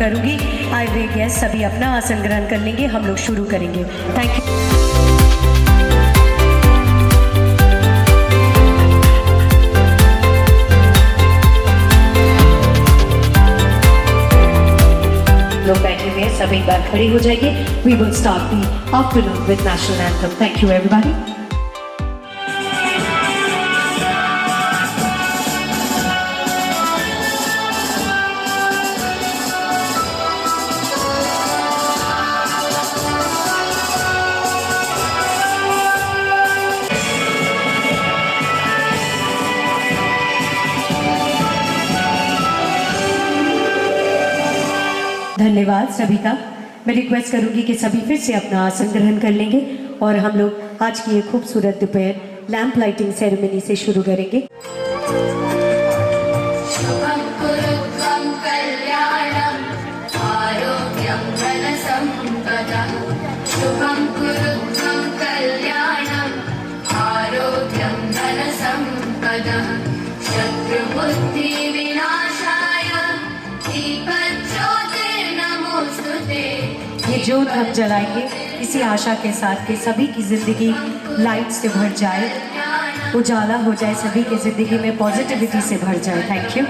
करूंगी। आए हुए गेस्ट सभी अपना आसन ग्रहण कर लेंगे, हम लोग शुरू करेंगे। Thank you. लोग बैठे हुए हैं, सब एक बार खड़े हो जाइए। We will start the afternoon with national anthem. Thank you everybody. धन्यवाद सभी का। मैं रिक्वेस्ट करूंगी कि सभी फिर से अपना आसन ग्रहण कर लेंगे और हम लोग आज की ये खूबसूरत दोपहर लैंप लाइटिंग सेरेमनी से शुरू करेंगे। शुभं कुरुत्वं कल्याणं आरोग्यं धनसम्पदः। शुभं कुरुत्वं कल्याणं आरोग्यं धनसम्पदः। शत्रुबुद्धिविनाशाय दीपज्योतिर्नमोस्तुते। ये जोत हम जलाएंगे इसी आशा के साथ कि सभी की जिंदगी लाइट से भर जाए, उजाला हो जाए, सभी की जिंदगी में पॉजिटिविटी से भर जाए। Thank you.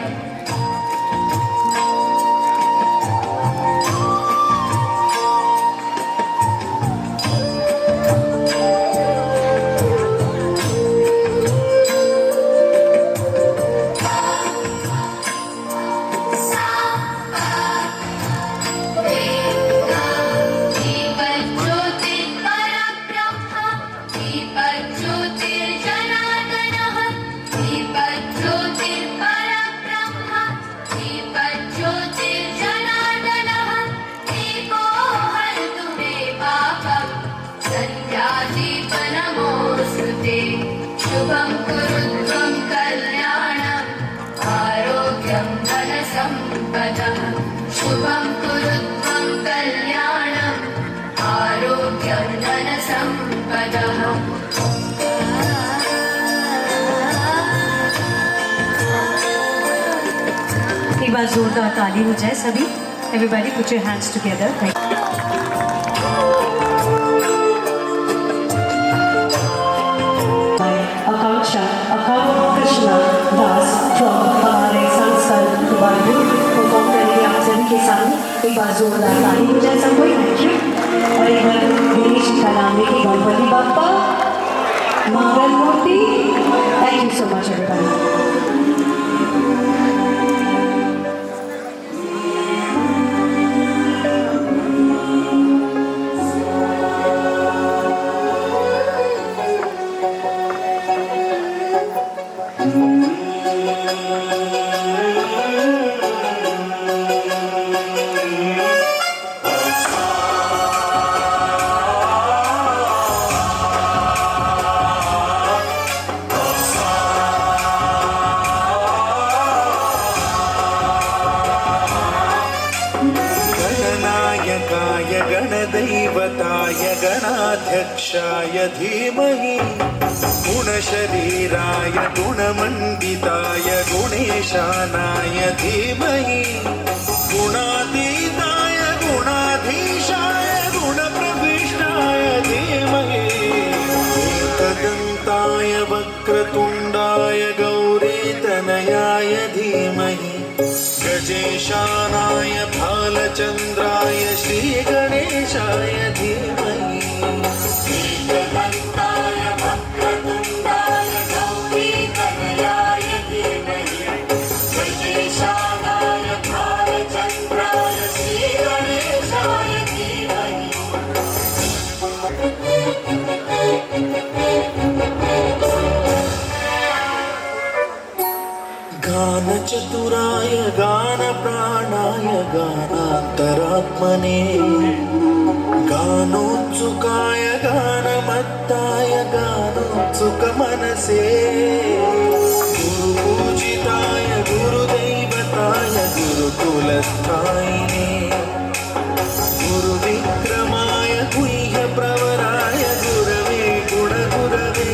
शुभं कुरुत्वं कल्याणं आरोग्यं धनसम्पदः। शुभं कुरुत्वं कल्याणं आरोग्यं धनसम्पदः। एक बार जोरदार ताली हो जाए सभी। Everybody put your hands together. Akanksha Krishna Das from हमारे संस्कार परफॉर्म करेंगे आप सभी के सामने। एक बार जोरदार ताली हो जाए सब कोई। Thank you. और एक बार दिनेश कलामे की गणपति बाप्पा मंगल मूर्ति। Thank you so much everybody. गणनायकाय गणदैवताय गणाध्यक्षाय धीमहि गुणशरीराय गुणमण्डिताय गुणेशानाय धीमहि गुणातीताय गुणाधीशाय गुणप्रविष्टाय धीमहि एकदन्ताय वक्रतुण्डाय गौरीतनयाय धीमहि गजेशानाय भालचन्द्राय श्रीगणेशाय धीमहि एकदन्ताय वक्रतुण्डाय गौरीतनयाय धीमहि गजेशानाय भालचन्द्राय श्रीगणेशाय धीमहि। गानचतुराय गानप्राणाय गानान्तरात्मने गानोत्सुकाय गानमत्ताय गानोत्सुकमनसे गुरुपूजिताय गुरुदैवताय गुरुकुलस्थायिने गुरुविक्रमाय गुह्यप्रवराय गुरवे गुणगुरवे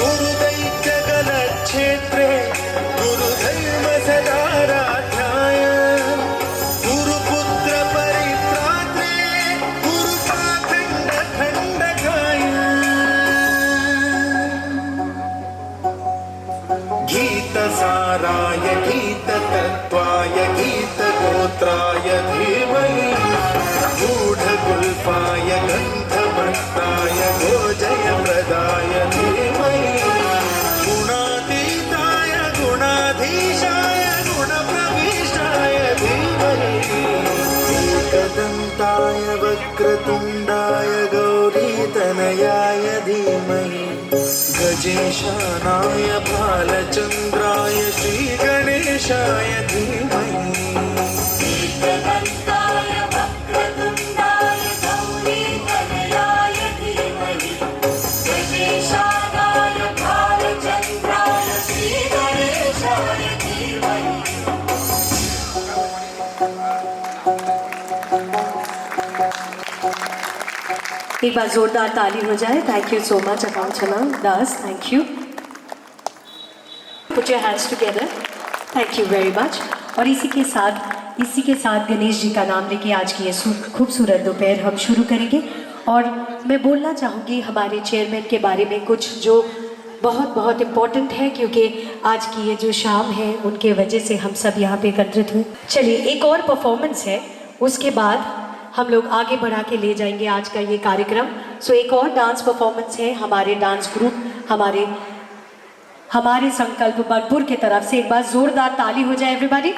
गुरुदैत्यगलक्षेत्रे गुरुधर्मसदाराध्याय स्तोत्राय धीमहि गूढगुल्फाय गन्धमत्ताय गोजयप्रदाय धीमहि गुणातीताय गुणाधीशाय गुणप्रविष्टाय धीमहि एकदन्ताय वक्रतुण्डाय गौरीतनयाय धीमहि गजेशानाय बालचन्द्राय श्रीगणेशाय धीमहि एकदन्ताय वक्रतुण्डाय गौरीतनयाय धीमहि गजेशानाय बालचन्द्राय श्रीगणेशाय धीमहि। एक बार जोरदार ताली हो जाए। Thank you so much Akankshana Das, thank you. Put your hands together, thank you very much. और इसी के साथ गणेश जी का नाम लेके आज की ये खूबसूरत दोपहर हम शुरू करेंगे। और मैं बोलना चाहूँगी हमारे चेयरमैन के बारे में कुछ जो बहुत बहुत इम्पोर्टेंट है, क्योंकि आज की ये जो शाम है उनके वजह से हम सब यहाँ पे एकत्रित हुए। चलिए एक और परफॉर्मेंस है, उसके बाद हम लोग आगे बढ़ा के ले जाएंगे आज का ये कार्यक्रम। सो एक और डांस परफॉर्मेंस है हमारे डांस ग्रुप हमारे संकल्प बनपुर की तरफ से। एक बार जोरदार ताली हो जाए एवरीबॉडी।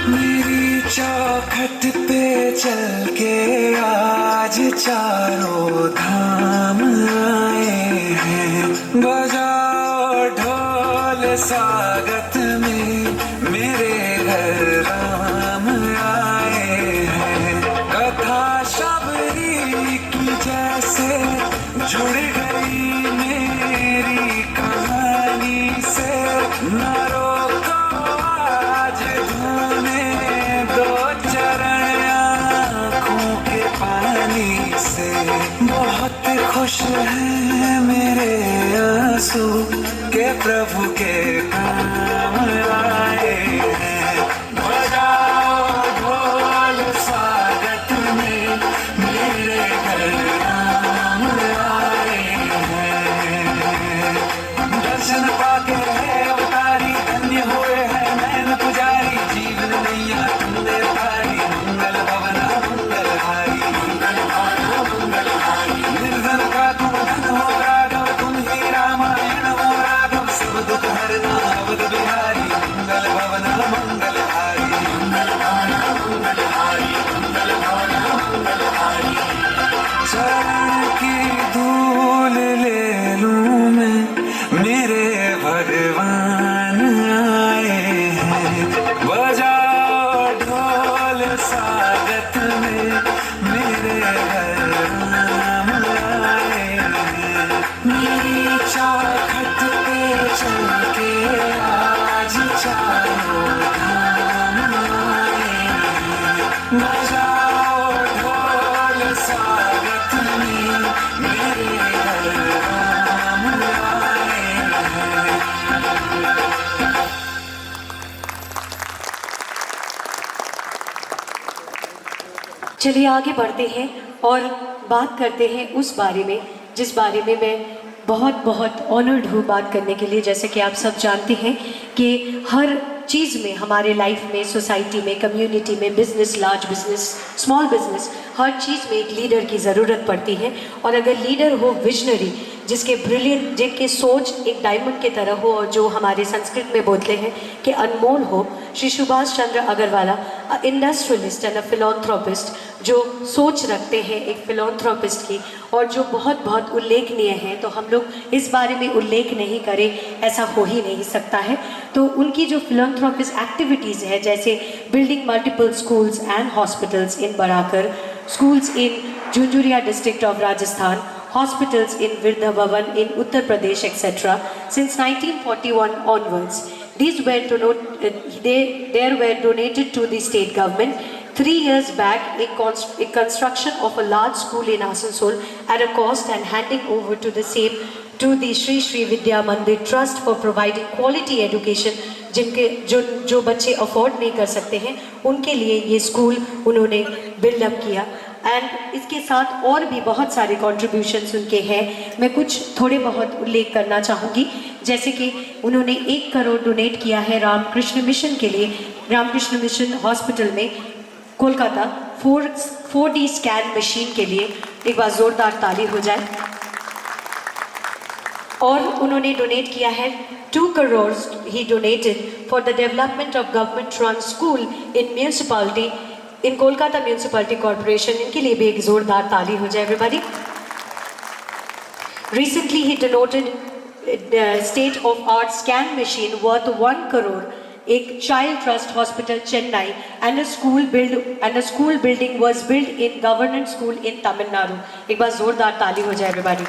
मेरी चौखट पे चल के आज चारों धाम आए हैं, बजाओ ढोल स्वागत में मेरे घर राम आए हैं। कथा शबरी की जैसे जुड़ गई मेरी कहानी से, न रोको आज धोने दो चरण आँखों के पानी से। बहुत खुश हैं मेरे आंसू के प्रभु के काम आए हैं, बजाओ ढोल स्वागत में मेरे घर राम आए हैं। दर्शन पाके है अवतारी, धन्य हुए हैं नैन पुजारी, जीवन नैया तुमने तारी, मंगल भवना मंगलहारी, निर्धन का तुम धन हो राघव, तुम ही रामायण हो राघव, सब दुख हरना अवध बिहारी, मंगल भवना मंगलहारी, चरण की धूल ले लूं मैं मेरे भगवान आए हैं, बजाओ ढोल स्वागत में मेरे घर राम आए हैं। मेरी चौखट पे चल के आज चारों धाम आए हैं, बजाओ ढोल स्वागत में मेरे घर राम आए हैं। चलिए आगे बढ़ते हैं और बात करते हैं उस बारे में जिस बारे में मैं बहुत बहुत ऑनर्ड हूँ बात करने के लिए। जैसे कि आप सब जानते हैं कि हर चीज़ में हमारे लाइफ में, सोसाइटी में, कम्युनिटी में, business, large business, small business, हर चीज़ में एक लीडर की ज़रूरत पड़ती है। और अगर लीडर हो विजनरी, जिसके ब्रिलियंट, जिनके सोच एक डायमंड की तरह हो, और जो हमारे संस्कृत में बोलते हैं कि अनमोल हो, श्री सुभाष चंद्र अग्रवाला, इंडस्ट्रियलिस्ट एंड अ फिलॉन्थ्रोपिस्ट, जो सोच रखते हैं एक फिलॉन्थ्रोपिस्ट की और जो बहुत बहुत उल्लेखनीय है, तो हम लोग इस बारे में उल्लेख नहीं करें ऐसा हो ही नहीं सकता है। तो उनकी जो फिलॉन्थ्रोपिस्ट एक्टिविटीज़ है, जैसे building multiple schools and hospitals in Barakar, schools in Junjuria district of Rajasthan, hospitals in Virda Bhavan in Uttar Pradesh, etc. Since 1941 onwards, these were donated to the state government. 3 years back, a construction of a large school in Asansol at a cost and handing over to the same to the Sri Sri Vidya Mandir Trust for providing quality education जो बच्चे afford नहीं कर सकते हैं उनके लिए ये school उन्होंने बिल्डअप किया। एंड इसके साथ और भी बहुत सारे कॉन्ट्रीब्यूशंस उनके हैं। मैं कुछ थोड़े बहुत उल्लेख करना चाहूँगी, जैसे कि उन्होंने 1 करोड़ डोनेट किया है रामकृष्ण मिशन के लिए, रामकृष्ण मिशन हॉस्पिटल में कोलकाता 4D स्कैन मशीन के लिए। एक बार ज़ोरदार ताली हो जाए। और उन्होंने डोनेट किया है 2 crore he donated for the development of government run school in municipality in Kolkata municipality corporation. इनके लिए भी एक जोरदार ताली हो जाए everybody. Recently he donated state of art scan machine worth 1 crore एक child trust hospital Chennai and a school building was built in government school in Tamil Nadu। एक बार जोरदार ताली हो जाए everybody।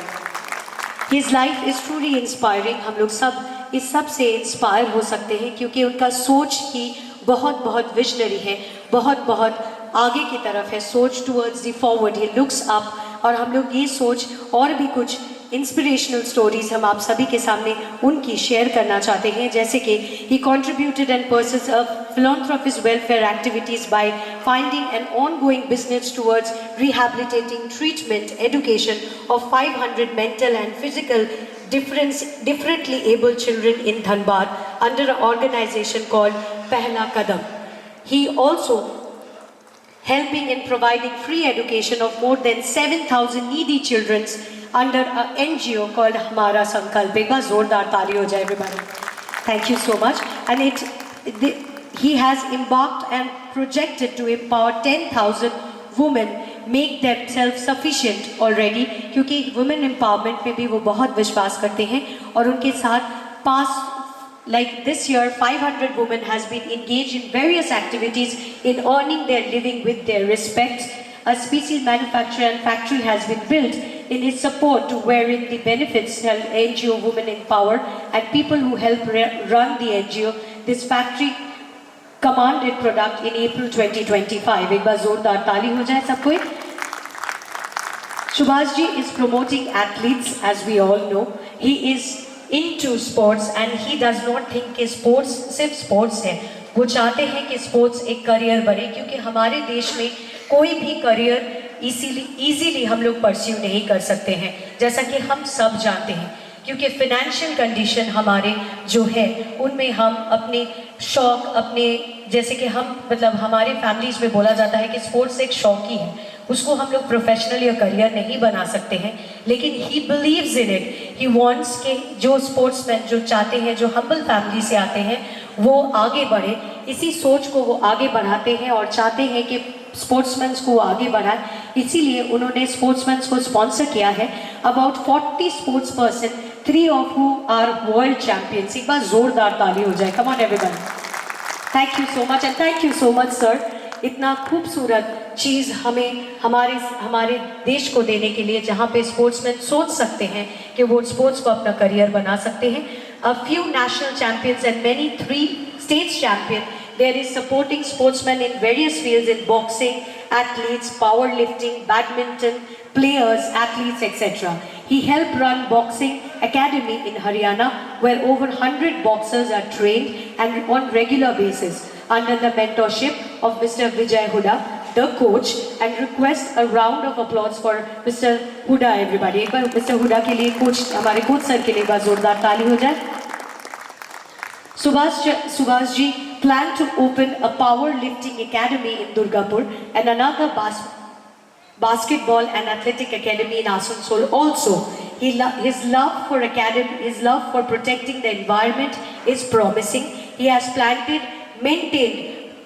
His life is truly inspiring। हम लोग सब इस सब से इंस्पायर हो सकते हैं क्योंकि उनका सोच ही बहुत बहुत विजनरी है, बहुत बहुत आगे की तरफ है। सोच towards the forward, he looks up. और हम लोग ये सोच और भी कुछ इंस्पिरेशनल स्टोरीज हम आप सभी के सामने उनकी शेयर करना चाहते हैं, जैसे कि he contributed and pursues a philanthropist welfare activities by finding an ongoing business towards rehabilitating, treatment, education of 500 mental and physical differently able children in Dhanbad under an organization called Pehla Kadam. He also helping in providing free education of more than 7,000 needy children under an NGO called Hamara Sankalp। एक बार जोरदार ताली हो जाए everybody। Thank you so much। And he has embarked and projected to empower 10,000 women make themselves sufficient already, क्योंकि women empowerment में भी वो बहुत विश्वास करते हैं। और उनके साथ like this year 500 women has been engaged in various activities in earning their living with their respect। A species manufacturer and factory has been built in its support to wherein the benefits help NGO Women in Power and people who help run the NGO। This factory commanded product in April 2025। एक बार जोरदार ताली हो जाए सब कोई। Subhash ji is promoting athletes, as we all know। He is into sports and he does not think कि sports सिर्फ sports है। वो चाहते हैं कि sports एक करियर बने, क्योंकि हमारे देश में कोई भी करियर इजीली हम लोग परस्यू नहीं कर सकते हैं, जैसा कि हम सब जानते हैं, क्योंकि फिनेंशियल कंडीशन हमारे जो है उनमें हम अपने शौक अपने जैसे कि हम मतलब हमारे फैमिलीज में बोला जाता है कि स्पोर्ट्स एक शौक ही है, उसको हम लोग प्रोफेशनल या करियर नहीं बना सकते हैं। लेकिन he believes in it. He wants के जो स्पोर्ट्समैन जो चाहते हैं, जो हम्बल फैमिली से आते हैं, वो आगे बढ़े। इसी सोच को वो आगे बढ़ाते हैं और चाहते हैं कि स्पोर्ट्समैन को आगे बढ़ाए। इसीलिए उन्होंने स्पोर्ट्समैन को स्पॉन्सर किया है। About 40 sports person, 3 of who are world champions। एक बार जोरदार ताली हो जाए। Come on everyone. Thank you so much and thank you so much sir, इतना खूबसूरत चीज़ हमें हमारे देश को देने के लिए, जहाँ पे स्पोर्ट्समैन सोच सकते हैं कि वो स्पोर्ट्स को अपना करियर बना सकते हैं। A few national champions and many 3 states champion there is supporting sportsmen in various fields in boxing, athletes, powerlifting, badminton, players, athletes, etc. He helped run boxing academy in Haryana where over 100 boxers are trained and on regular basis under the mentorship of Mr. Vijay Huda, the coach, and request a round of applause for Mr. Huda everybody। एक बार Mr. Huda के लिए coach हमारे coach sir के लिए एक बार जोरदार ताली हो जाए। Subhash ji planned to open a powerlifting academy in Durgapur and another basketball and athletic academy in Asansol also। His love for protecting the environment is promising। He has maintained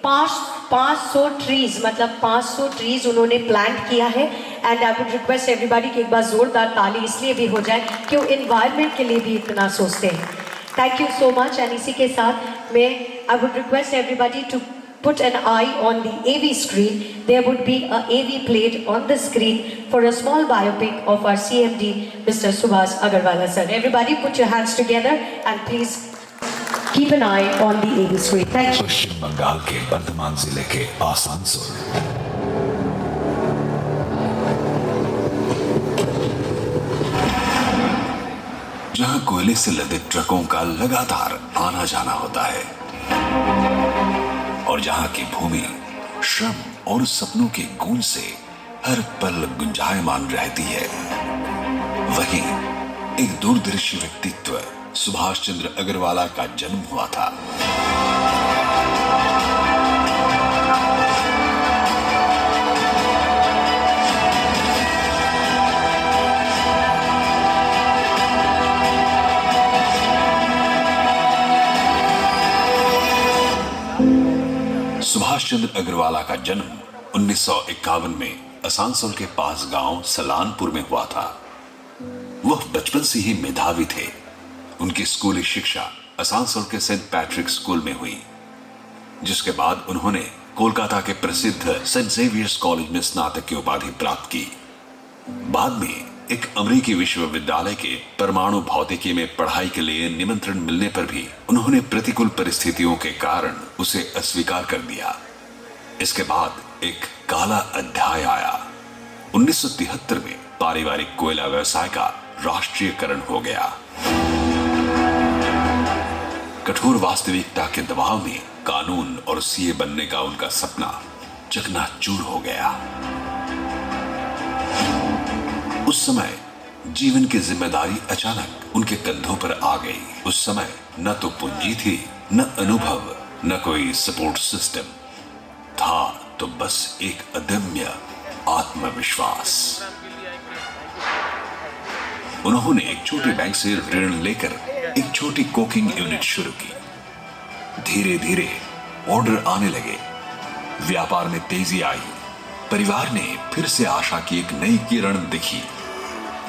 500 trees, मतलब 500 trees उन्होंने plant किया है। And I would request everybody कि एक बार जोरदार ताली इसलिए भी हो जाए कि वो एनवायरनमेंट के लिए भी इतना सोचते हैं। Thank you so much. And इसी के साथ मैं I would request everybody to put an eye on the AV screen। There would be a AV played on the screen for a small biopic of our CMD, Mr. Subhash Agarwala sir। Everybody put your hands together and please keep an eye on the AV screen। Thank you। पश्चिम बंगाल के वर्धमान जिले के आसानसोल, जहां कोयले से लदे ट्रकों का लगातार आना जाना होता है और जहां की भूमि श्रम और सपनों की गूंज से हर पल गुंजायमान रहती है। वहीं एक दूरदर्शी व्यक्तित्व सुभाष चंद्र अग्रवाला का जन्म हुआ था। सुभाष चंद्र अग्रवाला का जन्म 1951 में आसनसोल के पास गांव सलानपुर में हुआ था। वह बचपन से ही मेधावी थे। उनकी स्कूली शिक्षा आसनसोल के सेंट पैट्रिक स्कूल में हुई, जिसके बाद उन्होंने कोलकाता के प्रसिद्ध सेंट जेवियर्स कॉलेज में स्नातक की उपाधि प्राप्त की। बाद में एक अमेरिकी विश्वविद्यालय के परमाणु भौतिकी में पढ़ाई के लिए निमंत्रण मिलने पर भी उन्होंने प्रतिकूल परिस्थितियों के कारण उसे अस्वीकार कर दिया। इसके बाद एक काला अध्याय आया। 1973 में पारिवारिक कोयला व्यवसाय का राष्ट्रीयकरण हो गया। कठोर वास्तविकता के दबाव में कानून और सीए बनने का उनका सपना चकनाचूर हो गया। उस समय जीवन की जिम्मेदारी अचानक उनके कंधों पर आ गई। उस समय न तो पूंजी थी, न अनुभव, न कोई सपोर्ट सिस्टम था, तो बस एक अदम्य आत्मविश्वास। उन्होंने एक छोटे बैंक से ऋण लेकर एक छोटी कोकिंग यूनिट शुरू की। धीरे धीरे ऑर्डर आने लगे, व्यापार में तेजी आई। परिवार ने फिर से आशा की एक नई किरण दिखी।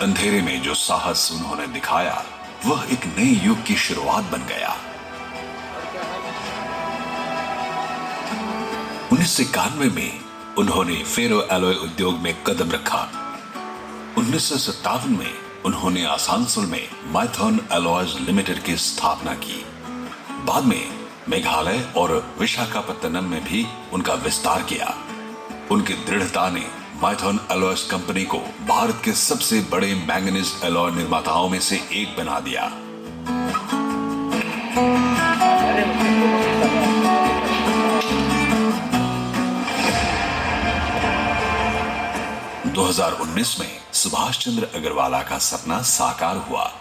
अंधेरे में जो साहस उन्होंने दिखाया, वह एक नए युग की शुरुआत बन गया। 1991 में उन्होंने फेरो एलॉय उद्योग में कदम रखा। 1957 में उन्होंने आसनसोल में माइथॉन एलॉयज लिमिटेड की स्थापना की। बाद में मेघालय और विशाखापत्तनम में भी उनका विस्तार किया। उनकी दृढ़ता ने माइथॉन एलॉयज कंपनी को भारत के सबसे बड़े मैंगनीज एलॉय निर्माताओं में से एक बना दिया। दो 2019 में सुभाष चंद्र अग्रवाला का सपना साकार हुआ।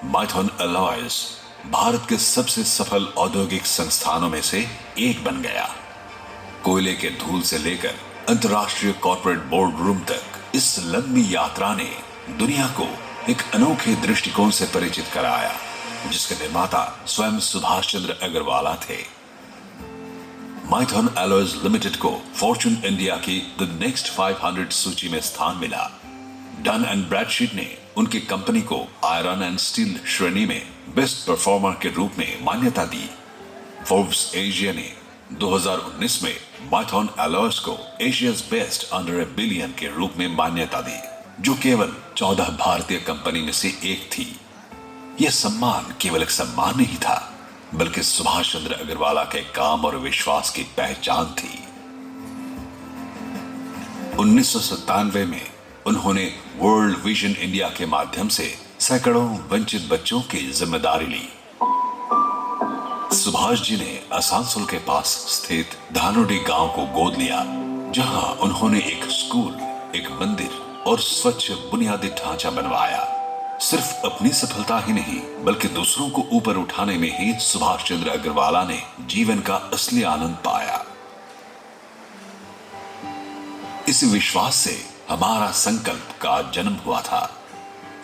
माइथॉन एलॉयज भारत के सबसे सफल औद्योगिक संस्थानों में से एक बन गया। कोयले के धूल से लेकर अंतर्राष्ट्रीय कॉर्पोरेट बोर्ड रूम तक इस लंबी यात्रा ने दुनिया को एक अनोखे दृष्टिकोण से परिचित कराया, जिसके निर्माता स्वयं सुभाष चंद्र अग्रवाला थे। माइथॉन एलॉयज लिमिटेड को फॉर्च्यून इंडिया की द नेक्स्ट 500 सूची में स्थान मिला। डन एंड ब्रैडशीट ने उनकी कंपनी को आयरन एंड स्टील श्रेणी में बेस्ट परफॉर्मर के रूप में मान्यता दी। फोर्ब्स एशिया ने 2019 में माइथॉन एलॉयज को एशियाज बेस्ट अंडर ए बिलियन के रूप में मान्यता दी, जो केवल 14 भारतीय कंपनी में से एक थी। यह सम्मान केवल एक सम्मान नहीं था, बल्कि सुभाष चंद्र अग्रवाला के काम और विश्वास की पहचान थी। 1997 में उन्होंने वर्ल्ड विजन इंडिया के माध्यम से सैकड़ों वंचित बच्चों की जिम्मेदारी ली। सुभाष जी ने आसनसोल के पास स्थित धानोडी गांव को गोद लिया, जहां उन्होंने एक स्कूल, एक मंदिर और स्वच्छ बुनियादी ढांचा बनवाया। सिर्फ अपनी सफलता ही नहीं, बल्कि दूसरों को ऊपर उठाने में ही सुभाष चंद्र अग्रवाला ने जीवन का असली आनंद पाया। इस विश्वास से हमारा संकल्प का जन्म हुआ था।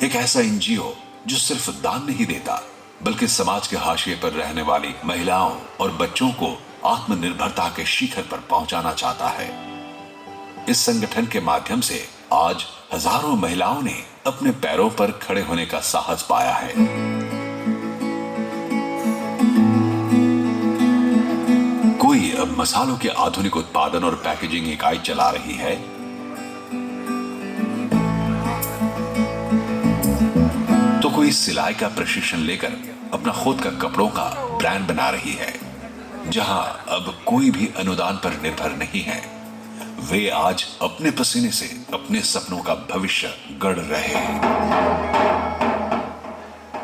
एक ऐसा एनजीओ जो सिर्फ दान नहीं देता, बल्कि समाज के हाशिए पर रहने वाली महिलाओं और बच्चों को आत्मनिर्भरता के शिखर पर पहुंचाना चाहता है। इस संगठन के माध्यम से आज हजारों महिलाओं ने अपने पैरों पर खड़े होने का साहस पाया है। कोई अब मसालों के आधुनिक उत्पादन और पैकेजिंग इकाई चला रही है, तो कोई सिलाई का प्रशिक्षण लेकर अपना खुद का कपड़ों का ब्रांड बना रही है। जहां अब कोई भी अनुदान पर निर्भर नहीं है, वे आज अपने पसीने से अपने सपनों का भविष्य गढ़ रहे हैं।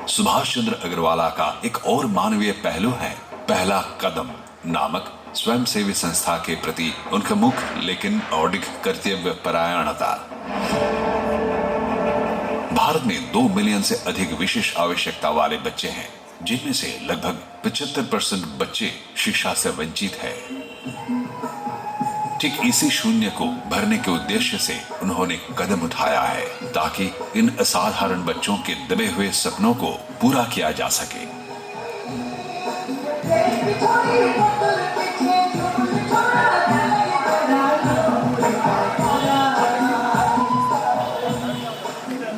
सुभाष चंद्र अग्रवाला का एक और मानवीय पहलू है पहला कदम नामक स्वयंसेवी संस्था के प्रति उनका मुख्य लेकिन अडिग कर्तव्य परायणता। भारत में 2 मिलियन से अधिक विशेष आवश्यकता वाले बच्चे हैं, जिनमें से लगभग 75% बच्चे शिक्षा से वंचित हैं। ठीक इसी शून्य को भरने के उद्देश्य से उन्होंने कदम उठाया है ताकि इन असाधारण बच्चों के दबे हुए सपनों को पूरा किया जा सके।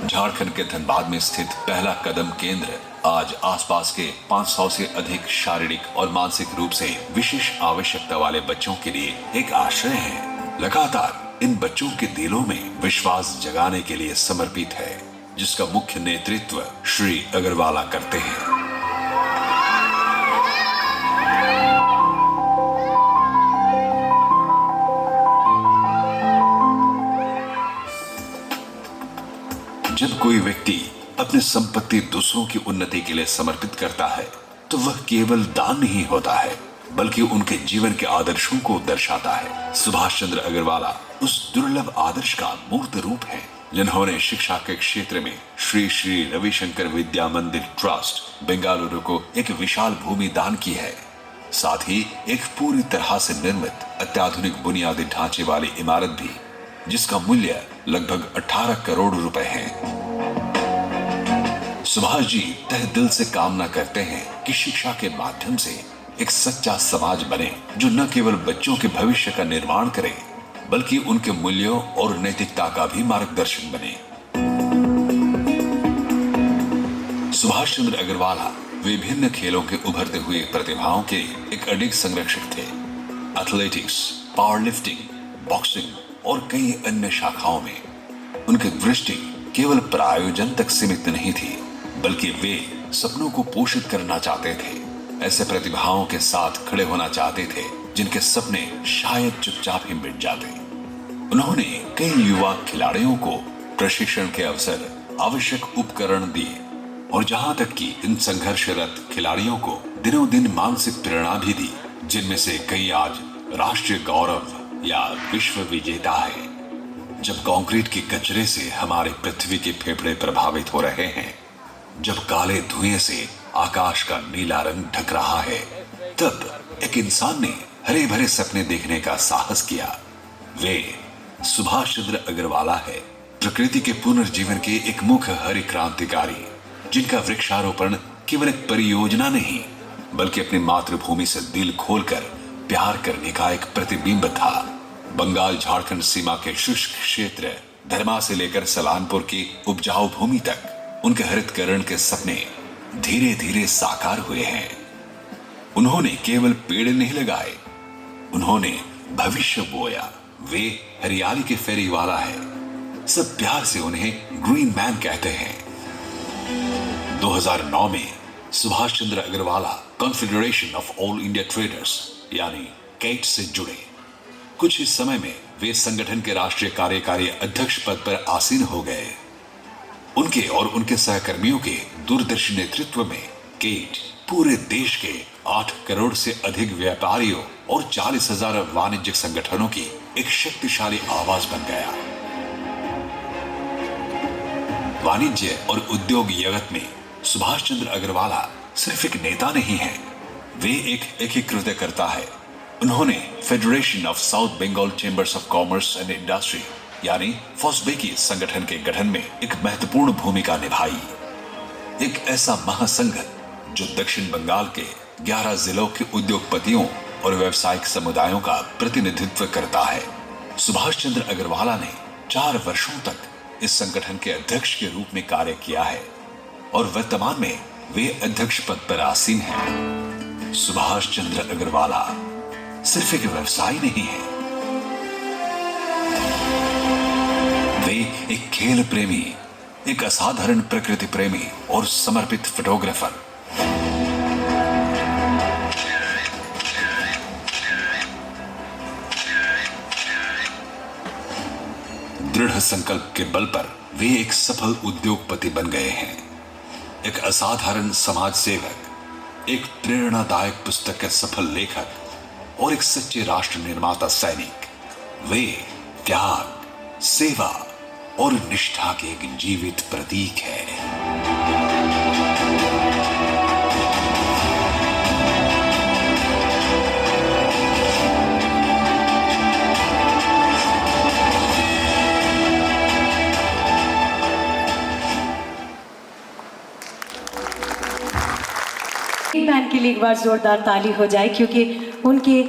झारखंड के धनबाद में स्थित पहला कदम केंद्र आज आसपास के 500 से अधिक शारीरिक और मानसिक रूप से विशेष आवश्यकता वाले बच्चों के लिए एक आश्रय है। लगातार इन बच्चों के दिलों में विश्वास जगाने के लिए समर्पित है, जिसका मुख्य नेतृत्व श्री अग्रवाला करते हैं। जब कोई व्यक्ति अपनी संपत्ति दूसरों की उन्नति के लिए समर्पित करता है तो वह केवल दान नहीं होता है, बल्कि उनके जीवन के आदर्शों को दर्शाता है। सुभाष चंद्र अग्रवाला उस दुर्लभ आदर्श का मूर्त रूप है, जिन्होंने शिक्षा के क्षेत्र में श्री श्री रविशंकर विद्या मंदिर ट्रस्ट बेंगलुरु को एक विशाल भूमि दान की है। साथ ही एक पूरी तरह से निर्मित अत्याधुनिक बुनियादी ढांचे वाली इमारत भी, जिसका मूल्य लगभग 18 करोड़ रुपए है। सुभाष जी तहे दिल से कामना करते हैं कि शिक्षा के माध्यम से एक सच्चा समाज बने, जो न केवल बच्चों के भविष्य का निर्माण करे, बल्कि उनके मूल्यों और नैतिकता का भी मार्गदर्शन बने। सुभाष चंद्र अग्रवाला विभिन्न खेलों के उभरते हुए प्रतिभाओं के एक अडिग संरक्षक थे। एथलेटिक्स, पावर लिफ्टिंग, बॉक्सिंग और कई अन्य शाखाओं में उनकी दृष्टि केवल प्रायोजन तक सीमित नहीं थी, बल्कि वे सपनों को पोषित करना चाहते थे। ऐसे प्रतिभाओं के साथ खड़े होना चाहते थे जिनके सपने शायद चुपचाप ही मिट जाते। उन्होंने कई युवा खिलाड़ियों को प्रशिक्षण के अवसर, आवश्यक उपकरण दिए और जहां तक कि इन संघर्षरत खिलाड़ियों को दिनों दिन मानसिक प्रेरणा भी दी, जिनमें से कई आज राष्ट्रीय गौरव या विश्व विजेता है। जब कंक्रीट के कचरे से हमारे पृथ्वी के फेफड़े प्रभावित हो रहे हैं, जब काले धुएं से आकाश का नीला रंग ढक रहा है, तब एक इंसान ने हरे भरे सपने देखने का साहस किया। वे सुभाष चंद्र अग्रवाला है, प्रकृति के पुनर्जीवन के एक मुख्य हरि क्रांतिकारी, जिनका वृक्षारोपण केवल एक परियोजना नहीं, बल्कि अपनी मातृभूमि से दिल खोलकर प्यार करने का एक प्रतिबिंब था। बंगाल झारखंड सीमा के शुष्क क्षेत्र धर्मा से लेकर सलानपुर की उपजाऊ भूमि तक उनके हरितकरण के सपने धीरे धीरे साकार हुए हैं। उन्होंने केवल पेड़ नहीं लगाए, उन्होंने भविष्य बोया। वे हरियाली के फेरी वाला है, सब प्यार से उन्हें ग्रीन मैन कहते हैं। 2009 में Subhash Chandra Agarwala Confederation of All India Traders यानी कैट से जुड़े। कुछ ही समय में वे संगठन के राष्ट्रीय कार्यकारी अध्यक्ष पद पर आसीन हो गए। उनके और उनके सहकर्मियों के दूरदर्शी नेतृत्व में केट पूरे देश के 8 करोड़ से अधिक व्यापारियों और 40,000 वाणिज्यिक संगठनों की एक शक्तिशाली आवाज बन गया। वाणिज्य और उद्योग जगत में सुभाष चंद्र अग्रवाला सिर्फ एक नेता नहीं है, वे एक एकीकृत करता है। उन्होंने federation of south Bengal chambers of commerce and industry यानी फॉस्बेकी संगठन के गठन में एक महत्वपूर्ण भूमिका निभाई। एक ऐसा महासंघ जो दक्षिण बंगाल के 11 जिलों के उद्योगपतियों और व्यावसायिक समुदायों का प्रतिनिधित्व करता है। सुभाष चंद्र अग्रवाला ने 4 वर्षों तक इस संगठन के अध्यक्ष के रूप में कार्य किया है और वर्तमान में वे अध्यक्ष पद पर आसीन हैं। सुभाष चंद्र अग्रवाला सिर्फ एक व्यवसायी नहीं है, वे एक खेल प्रेमी, एक असाधारण प्रकृति प्रेमी और समर्पित फोटोग्राफर। दृढ़ संकल्प के बल पर वे एक सफल उद्योगपति बन गए हैं, एक असाधारण समाज सेवक, एक प्रेरणादायक पुस्तक के सफल लेखक और एक सच्चे राष्ट्र निर्माता सैनिक। वे त्याग, सेवा और निष्ठा के एक जीवित प्रतीक है। मैन के लिए एक बार जोरदार ताली हो जाए, क्योंकि उनके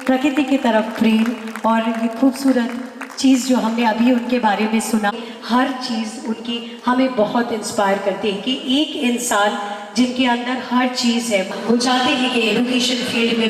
प्रकृति की तरफ प्रेम और ये खूबसूरत चीज़ जो हमने अभी उनके बारे में सुना, हर चीज़ उनकी हमें बहुत इंस्पायर करती है कि एक इंसान जिनके अंदर हर चीज़ है। वो चाहते हैं कि एजुकेशन फील्ड में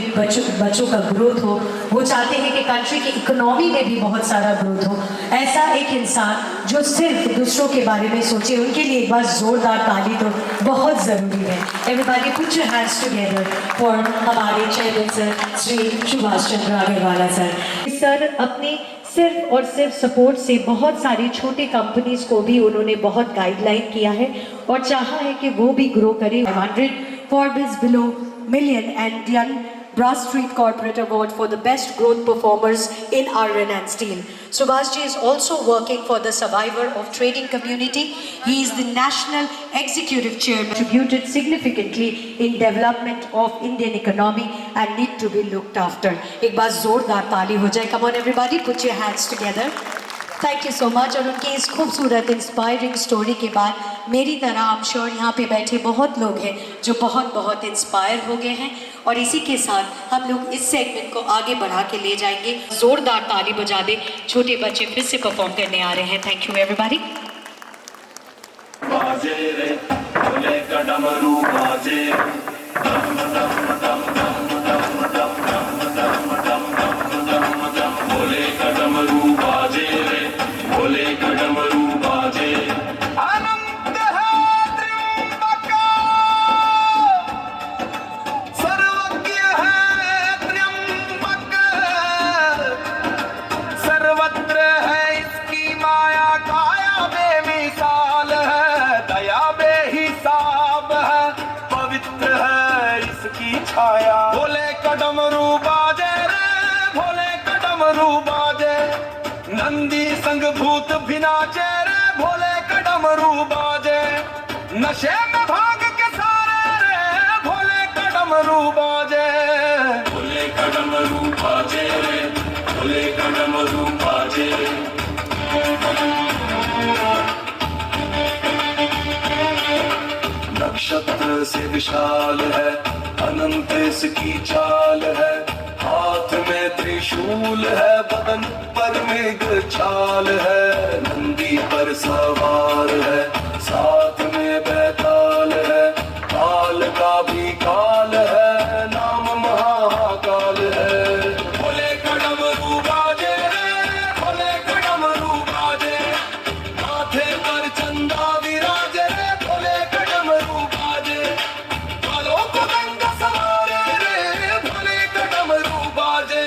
बच्चों का ग्रोथ हो, वो चाहते हैं कि कंट्री की इकोनॉमी में भी बहुत सारा ग्रोथ हो। ऐसा एक इंसान जो सिर्फ दूसरों के बारे में सोचे, उनके लिए एक बार जोरदार ताली तो बहुत ज़रूरी है। Everybody put your hands together for हमारे chairman sir Shri Subhash Chandra Agrawala sir. Sir अपने सिर्फ और सिर्फ सपोर्ट से बहुत सारी छोटे कंपनीज को भी उन्होंने बहुत गाइडलाइन किया है और चाहा है कि वो भी ग्रो करें। 100 Forbes Below Million and Young Broad Street Corporate Award for the best growth performers in iron and steel. Subhash ji is also working for the survivor of trading community. He is the national executive chairman, contributed significantly in development of Indian economy and need to be looked after. एक बार जोरदार ताली हो जाए। Come on everybody, put your hands together. Thank you so much. और उनकी इस खूबसूरत inspiring story के बाद मेरी तरह आई एम श्योर यहाँ पे बैठे बहुत लोग हैं जो बहुत बहुत इंस्पायर हो गए हैं, और इसी के साथ हम लोग इस सेगमेंट को आगे बढ़ा के ले जाएंगे। जोरदार ताली बजा दे। छोटे बच्चे फिर से परफॉर्म करने आ रहे हैं। Thank you everybody. बाजे रे बोले डमरू बाजे बोले डमरू बाजे रे बोले डमरू बाजे। अनंत है त्र्यंबक सर्वज्ञ है त्र्यंबक सर्वत्र है इसकी माया काया बेमिसाल है दया बेहिसाब है पवित्र है इसकी छाया। भोले डमरू बाजे रे भोले डमरू बाजे नंदी संग भूत भी नाचे रे भोले डमरू बाजे नशे में भाग के सारे रे भोले डमरू बाजे। भोले डमरू बाजे रे भोले डमरू बाजे। नक्षत्र से विशाल है अनंत इसकी चाल है हाथ में त्रिशूल है बदन पर मृग छाल है नंदी पर सवार है साथ में बैताल है काल का भी काल है नाम महाकाल है। भोले डमरू बाजे रे भोले डमरू बाजे माथे पर चंदा विराजे रे भोले डमरू बाजे बालों को गंगा सवारे रे भोले डमरू बाजे।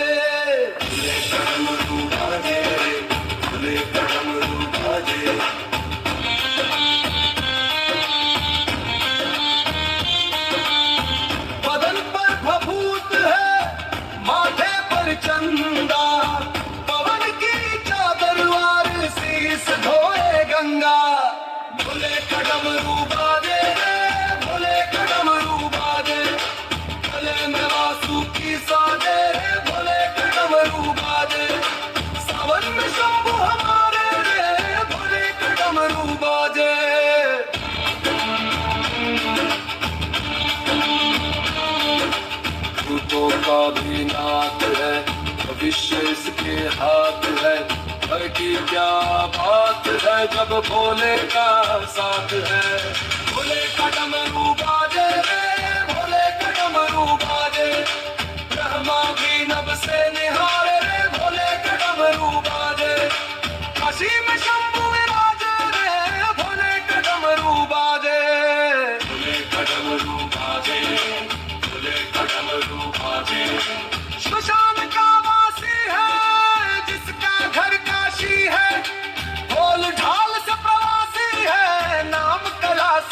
भोले डमरू बाजे रे भोले डमरू बाजे। बदन पर भभूत है माथे पर चंदा पवन की चादर वार शीस धोए गंगा। भोले डमरू बाजे रे भोले डमरू बाजे गले में वासुकी साजे रे भोले डमरू बाजे सावन में शंभु हमारे रे भोले डमरू बाजे। भूतों का भी नाथ है भविष्य इसके हाथ है घर की क्या बात है जब भोले का साथ है। भोले डमरू बाजे रे भोले डमरू बाजे ब्रह्मा भी नभ से निहारे रे भोले डमरू बाजे काशी में शंभु विराजे रे भोले डमरू बाजे। भोले डमरू बाजे भोले डमरू बाजे। श्मशान का वासी है जिसका घर काशी है ढोल ढाल से प्रवासी है नाम कैलाश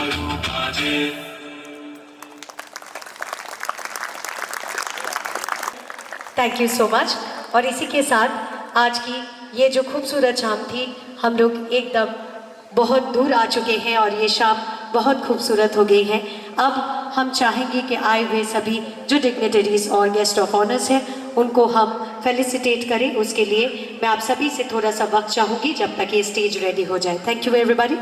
घुंघरू बाजे। Thank you so much. और इसी के साथ आज की ये जो खूबसूरत शाम थी, हम लोग एकदम बहुत दूर आ चुके हैं और ये शाम बहुत खूबसूरत हो गई है। अब हम चाहेंगे कि आए हुए सभी जो डिग्निटरीज और गेस्ट ऑफ ऑनर्स हैं उनको हम फेलिसिटेट करें। उसके लिए मैं आप सभी से थोड़ा सा वक्त चाहूँगी जब तक ये स्टेज रेडी हो जाए। Thank you everybody.